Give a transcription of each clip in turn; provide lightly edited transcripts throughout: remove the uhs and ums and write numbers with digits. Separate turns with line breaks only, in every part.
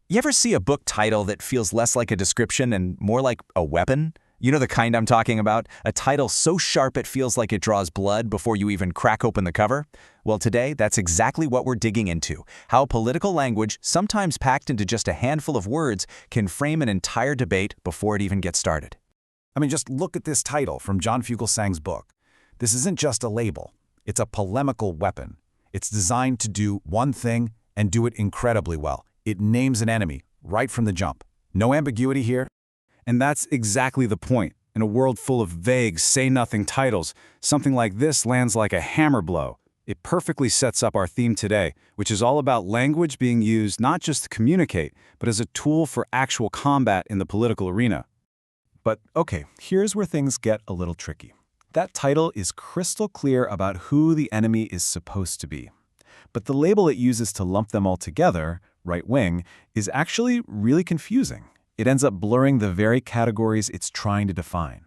You ever see a book title that feels less like a description and more like a weapon? You know the kind I'm talking about? A title so sharp it feels like it draws blood before you even crack open the cover? Well, today, that's exactly what we're digging into. How political language, sometimes packed into just a handful of words, can frame an entire debate before it even gets started.
I mean, just look at this title from John Fugelsang's book. This isn't just a label. It's a polemical weapon. It's designed to do one thing and do it incredibly well. It names an enemy right from the jump. No ambiguity here. And that's exactly the point. In a world full of vague, say-nothing titles, something like this lands like a hammer blow. It perfectly sets up our theme today, which is all about language being used not just to communicate, but as a tool for actual combat in the political arena. But okay, here's where things get a little tricky. That title is crystal clear about who the enemy is supposed to be. But the label it uses to lump them all together, right wing, is actually really confusing. It ends up blurring the very categories it's trying to define.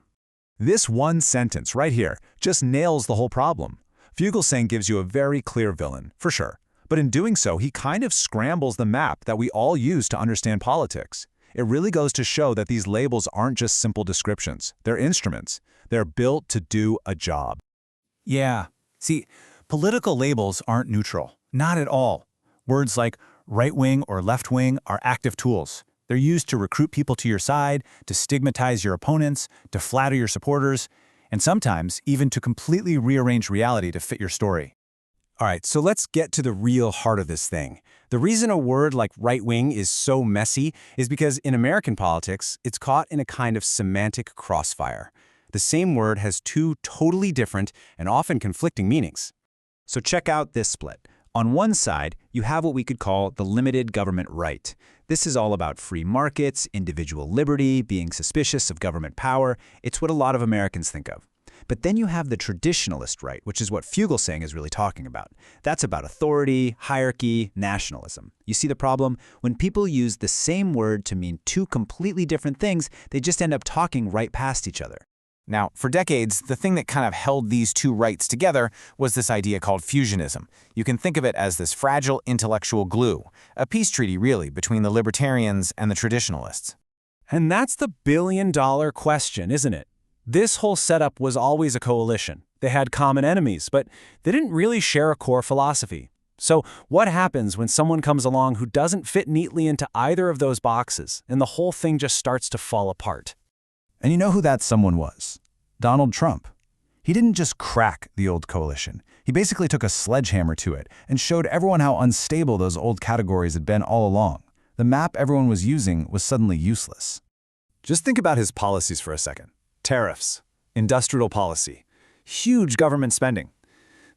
This one sentence right here just nails the whole problem. Fugelsang gives you a very clear villain, for sure. But in doing so, he kind of scrambles the map that we all use to understand politics. It really goes to show that these labels aren't just simple descriptions. They're instruments. They're built to do a job.
Yeah. See, political labels aren't neutral. Not at all. Words like right-wing or left-wing are active tools. They're used to recruit people to your side, to stigmatize your opponents, to flatter your supporters, and sometimes even to completely rearrange reality to fit your story.
All right, so let's get to the real heart of this thing. The reason a word like right-wing is so messy is because in American politics, it's caught in a kind of semantic crossfire. The same word has two totally different and often conflicting meanings. So check out this split. On one side, you have what we could call the limited government right. This is all about free markets, individual liberty, being suspicious of government power. It's what a lot of Americans think of. But then you have the traditionalist right, which is what Fugelsang is really talking about. That's about authority, hierarchy, nationalism. You see the problem? When people use the same word to mean two completely different things, they just end up talking right past each other. Now, for decades, the thing that kind of held these two rights together was this idea called fusionism. You can think of it as this fragile intellectual glue, a peace treaty, really, between the libertarians and the traditionalists.
And that's the billion-dollar question, isn't it? This whole setup was always a coalition. They had common enemies, but they didn't really share a core philosophy. So what happens when someone comes along who doesn't fit neatly into either of those boxes, and the whole thing just starts to fall apart?
And you know who that someone was? Donald Trump. He didn't just crack the old coalition. He basically took a sledgehammer to it and showed everyone how unstable those old categories had been all along. The map everyone was using was suddenly useless. Just think about his policies for a second. Tariffs, industrial policy, huge government spending.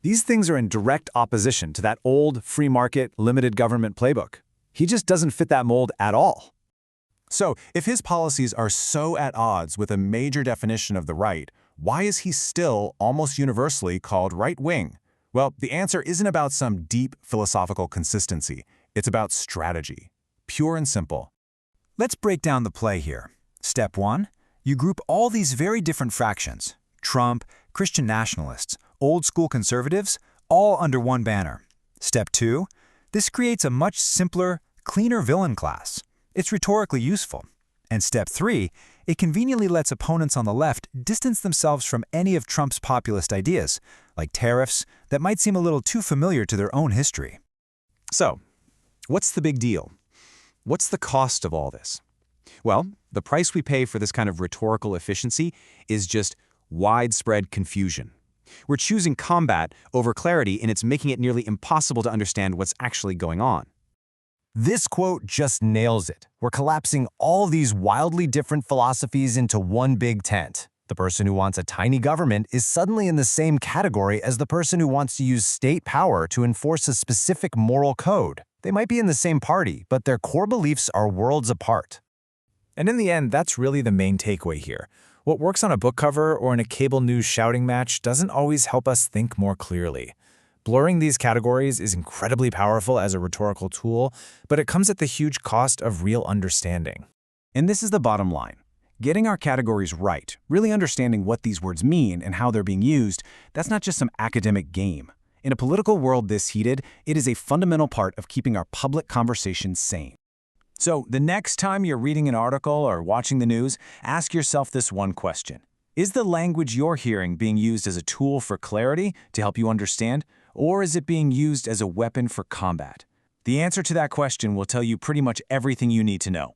These things are in direct opposition to that old free market, limited government playbook. He just doesn't fit that mold at all. So, if his policies are so at odds with a major definition of the right, why is he still almost universally called right-wing? Well, the answer isn't about some deep philosophical consistency. It's about strategy. Pure and simple. Let's break down the play here. Step 1. You group all these very different fractions, Trump, Christian nationalists, old-school conservatives, all under one banner. Step 2. This creates a much simpler, cleaner villain class. It's rhetorically useful. And step 3, it conveniently lets opponents on the left distance themselves from any of Trump's populist ideas, like tariffs, that might seem a little too familiar to their own history. So, what's the big deal? What's the cost of all this? Well, the price we pay for this kind of rhetorical efficiency is just widespread confusion. We're choosing combat over clarity, and it's making it nearly impossible to understand what's actually going on. This quote just nails it. We're collapsing all these wildly different philosophies into one big tent. The person who wants a tiny government is suddenly in the same category as the person who wants to use state power to enforce a specific moral code. They might be in the same party, but their core beliefs are worlds apart. And in the end, that's really the main takeaway here. What works on a book cover or in a cable news shouting match doesn't always help us think more clearly. Blurring these categories is incredibly powerful as a rhetorical tool, but it comes at the huge cost of real understanding. And this is the bottom line. Getting our categories right, really understanding what these words mean and how they're being used, that's not just some academic game. In a political world this heated, it is a fundamental part of keeping our public conversations sane. So the next time you're reading an article or watching the news, ask yourself this one question. Is the language you're hearing being used as a tool for clarity to help you understand, or is it being used as a weapon for combat? The answer to that question will tell you pretty much everything you need to know.